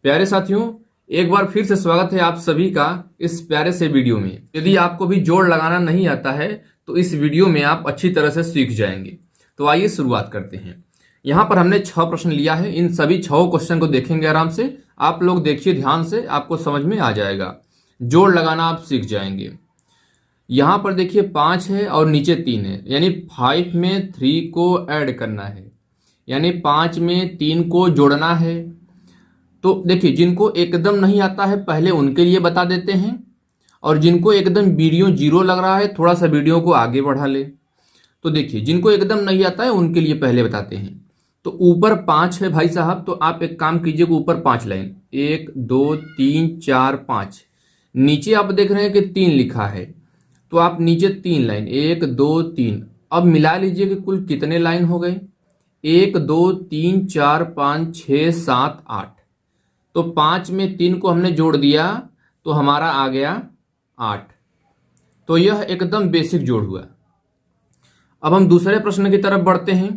प्यारे साथियों, एक बार फिर से स्वागत है आप सभी का इस प्यारे से वीडियो में। यदि आपको भी जोड़ लगाना नहीं आता है तो इस वीडियो में आप अच्छी तरह से सीख जाएंगे। तो आइए शुरुआत करते हैं। यहाँ पर हमने 6 प्रश्न लिया है। इन सभी 6 क्वेश्चन को देखेंगे आराम से। आप लोग देखिए ध्यान से, आपको समझ में आ जाएगा। जोड़ लगाना आप सीख जाएंगे। यहाँ पर देखिए 5 है और नीचे 3 है, यानी 5 में 3 को ऐड करना है, यानी 5 में 3 को जोड़ना है। तो देखिए जिनको एकदम नहीं आता है पहले उनके लिए बता देते हैं, और जिनको एकदम वीडियो जीरो लग रहा है थोड़ा सा वीडियो को आगे बढ़ा ले। तो देखिए जिनको एकदम नहीं आता है उनके लिए पहले बताते हैं। तो ऊपर 5 है भाई साहब, तो आप एक काम कीजिए कि ऊपर 5 लाइन, 1 2 3 4 5। नीचे आप देख रहे हैं कि 3 लिखा है, तो आप नीचे 3 लाइन, 1 2 3। अब मिला लीजिए कि कुल कितने लाइन हो गए। 1 2 3 4 5 6 7 8। तो 5 में 3 को हमने जोड़ दिया तो हमारा आ गया 8। तो यह एकदम बेसिक जोड़ हुआ। अब हम दूसरे प्रश्न की तरफ बढ़ते हैं।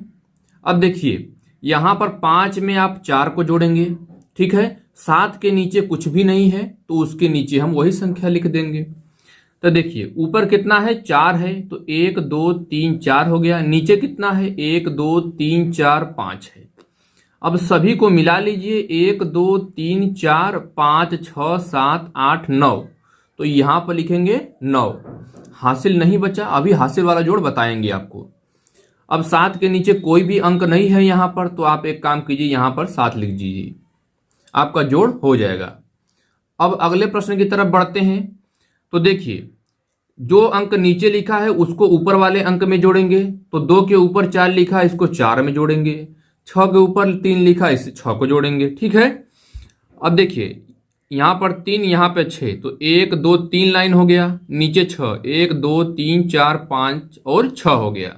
अब देखिए यहां पर 5 में आप 4 को जोड़ेंगे, ठीक है। 7 के नीचे कुछ भी नहीं है तो उसके नीचे हम वही संख्या लिख देंगे। तो देखिए ऊपर कितना है, 4 है, तो 1 2 3 4 हो गया। नीचे कितना है, 1 2 3 4 5 है। अब सभी को मिला लीजिए, 1 2 3 4 5 6 7 8 9। तो यहां पर लिखेंगे 9। हासिल नहीं बचा, अभी हासिल वाला जोड़ बताएंगे आपको। अब 7 के नीचे कोई भी अंक नहीं है यहां पर, तो आप एक काम कीजिए यहां पर 7 लिख दीजिए, आपका जोड़ हो जाएगा। अब अगले प्रश्न की तरफ बढ़ते हैं। तो देखिए जो अंक नीचे लिखा है उसको ऊपर वाले अंक में जोड़ेंगे। तो 2 के ऊपर 4 लिखा है, इसको 4 में जोड़ेंगे। 6 के ऊपर 3 लिखा है, इसे 6 को जोड़ेंगे, ठीक है। अब देखिए यहां पर 3, यहां पे 6, तो 1 2 3 लाइन हो गया। नीचे 6, 1 2 3 4 5 और 6 हो गया।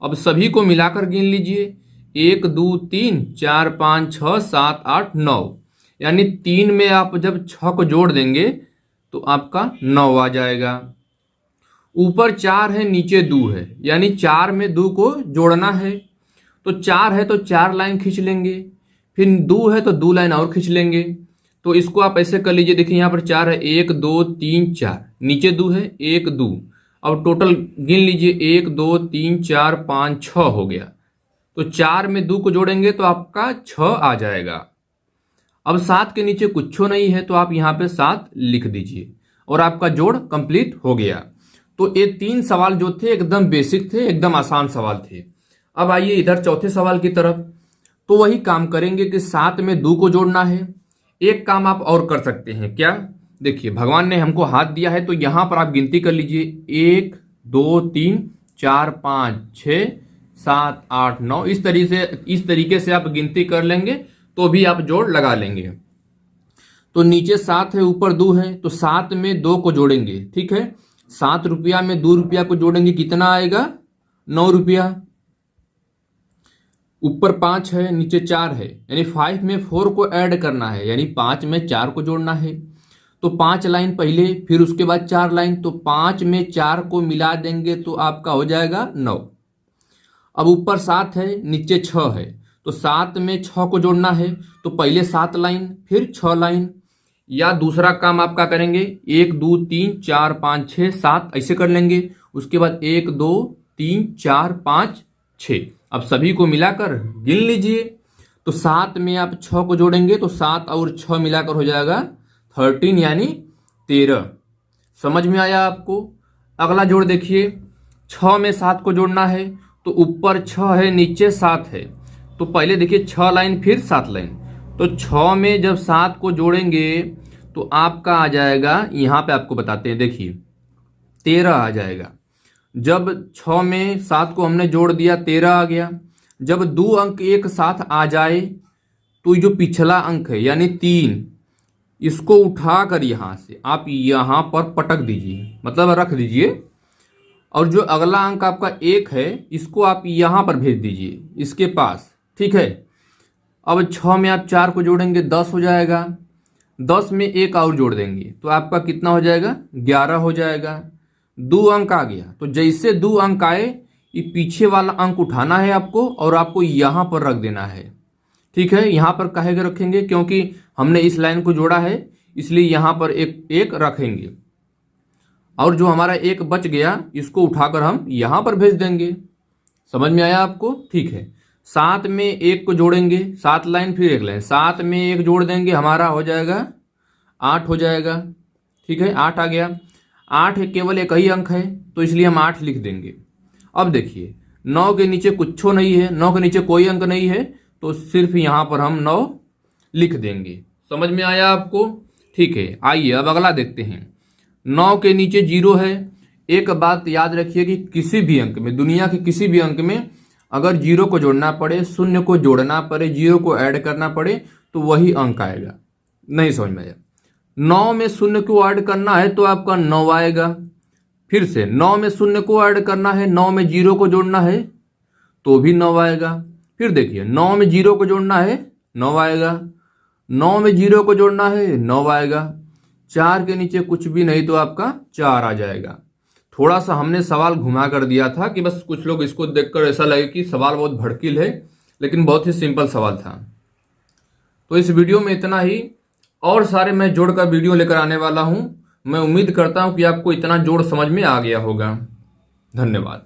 अब सभी को मिलाकर गिन लीजिए, 1 2 3 4 5 6 7 8 9। यानी 3 में आप जब 6 को जोड़ देंगे तो आपका 9 आ जाएगा। ऊपर 4 है, नीचे 2 है, यानी 4 में 2 को जोड़ना है। तो 4 है तो 4 लाइन खींच लेंगे, फिर 2 है तो 2 लाइन और खींच लेंगे। तो इसको आप ऐसे कर लीजिए, देखिए यहाँ पर 4 है, 1 2 3 4, नीचे 2 है, 1 2। अब टोटल गिन लीजिए, 1 2 3 4 5 6 हो गया। तो 4 में 2 को जोड़ेंगे तो आपका 6 आ जाएगा। अब 7 के नीचे कुछ नहीं है तो आप यहाँ पे 7 लिख दीजिए और आपका जोड़ कंप्लीट हो गया। तो ये 3 सवाल जो थे एकदम बेसिक थे, एकदम आसान सवाल थे। अब आइए इधर चौथे सवाल की तरफ। तो वही काम करेंगे कि 7 में 2 को जोड़ना है। एक काम आप और कर सकते हैं, क्या? देखिए भगवान ने हमको हाथ दिया है तो यहां पर आप गिनती कर लीजिए, 1 2 3 4 5 6 7 8 9। इस तरीके से आप गिनती कर लेंगे तो भी आप जोड़ लगा लेंगे। तो नीचे 7 है, ऊपर 2 है, तो 7 में 2 को जोड़ेंगे, ठीक है। 7 रुपया में 2 रुपया को जोड़ेंगे, कितना आएगा, 9 रुपया। ऊपर 5 है, नीचे 4 है, यानी 5 में 4 को ऐड करना है, यानी 5 में 4 को जोड़ना है। तो 5 लाइन पहले, फिर उसके बाद 4 लाइन, तो 5 में 4 को मिला देंगे तो आपका हो जाएगा 9। अब ऊपर 7 है, नीचे 6 है, तो 7 में 6 को जोड़ना है। तो पहले 7 लाइन, फिर 6 लाइन। या दूसरा काम आपका करेंगे, 1 2 3 4 5 6 7 ऐसे कर लेंगे। उसके बाद 1 2 3 4 5 6। अब सभी को मिलाकर गिन लीजिए। तो 7 में आप 6 को जोड़ेंगे तो 7 और 6 मिलाकर हो जाएगा 13, यानी 13। समझ में आया आपको? अगला जोड़ देखिए, 6 में 7 को जोड़ना है। तो ऊपर 6 है, नीचे 7 है, तो पहले देखिए 6 लाइन फिर 7 लाइन। तो 6 में जब 7 को जोड़ेंगे तो आपका आ जाएगा, यहां पे आपको बताते हैं, देखिए 13 आ जाएगा। जब 6 में 7 को हमने जोड़ दिया, 13 आ गया। जब 2 अंक एक साथ आ जाए तो जो पिछला अंक है यानी 3, इसको उठाकर यहां से आप यहां पर पटक दीजिए, मतलब रख दीजिए। और जो अगला अंक आपका 1 है, इसको आप यहां पर भेज दीजिए इसके पास, ठीक है। अब 6 में आप 4 को जोड़ेंगे, 10 हो जाएगा। 10 में 1 और जोड़ देंगे तो आपका कितना हो जाएगा, 11 हो जाएगा। 2 अंक आ गया, तो जैसे 2 अंक आए, ये पीछे वाला अंक उठाना है आपको और आपको यहां पर रख देना है, ठीक है। यहां पर काहे रखेंगे, क्योंकि हमने इस लाइन को जोड़ा है, इसलिए यहाँ पर एक एक रखेंगे और जो हमारा एक बच गया इसको उठाकर हम यहाँ पर भेज देंगे। समझ में आया आपको? ठीक है। 7 में 1 को जोड़ेंगे, 7 लाइन फिर 1 लाइन, 7 में 1 जोड़ देंगे, हमारा हो जाएगा 8 हो जाएगा। ठीक है, 8 आ गया। 8 केवल एक ही अंक है तो इसलिए हम 8 लिख देंगे। अब देखिए 9 के नीचे कुछ नहीं है, 9 के नीचे कोई अंक नहीं है तो सिर्फ यहाँ पर हम 9 लिख देंगे। समझ में आया आपको? ठीक है, आइए अब अगला देखते हैं। 9 के नीचे 0 है। एक बात याद रखिए कि किसी भी अंक में, दुनिया के किसी भी अंक में अगर 0 को जोड़ना पड़े, शून्य को जोड़ना पड़े, 0 को ऐड करना पड़े तो वही अंक आएगा। नहीं समझ में आया? 9 में शून्य को ऐड करना है तो आपका 9 आएगा। फिर से 9 में शून्य को ऐड करना है, 9 में 0 को जोड़ना है तो भी 9 आएगा। फिर देखिए 9 में 0 को जोड़ना है 9 आएगा, 9 में 0 को जोड़ना है 9 आएगा। 4 के नीचे कुछ भी नहीं तो आपका 4 आ जाएगा। थोड़ा सा हमने सवाल घुमा कर दिया था कि बस कुछ लोग इसको देखकर ऐसा लगे कि सवाल बहुत भड़कील है, लेकिन बहुत ही सिंपल सवाल था। तो इस वीडियो में इतना ही, और सारे मैं जोड़ कर वीडियो लेकर आने वाला हूं। मैं उम्मीद करता हूं कि आपको इतना जोड़ समझ में आ गया होगा। धन्यवाद।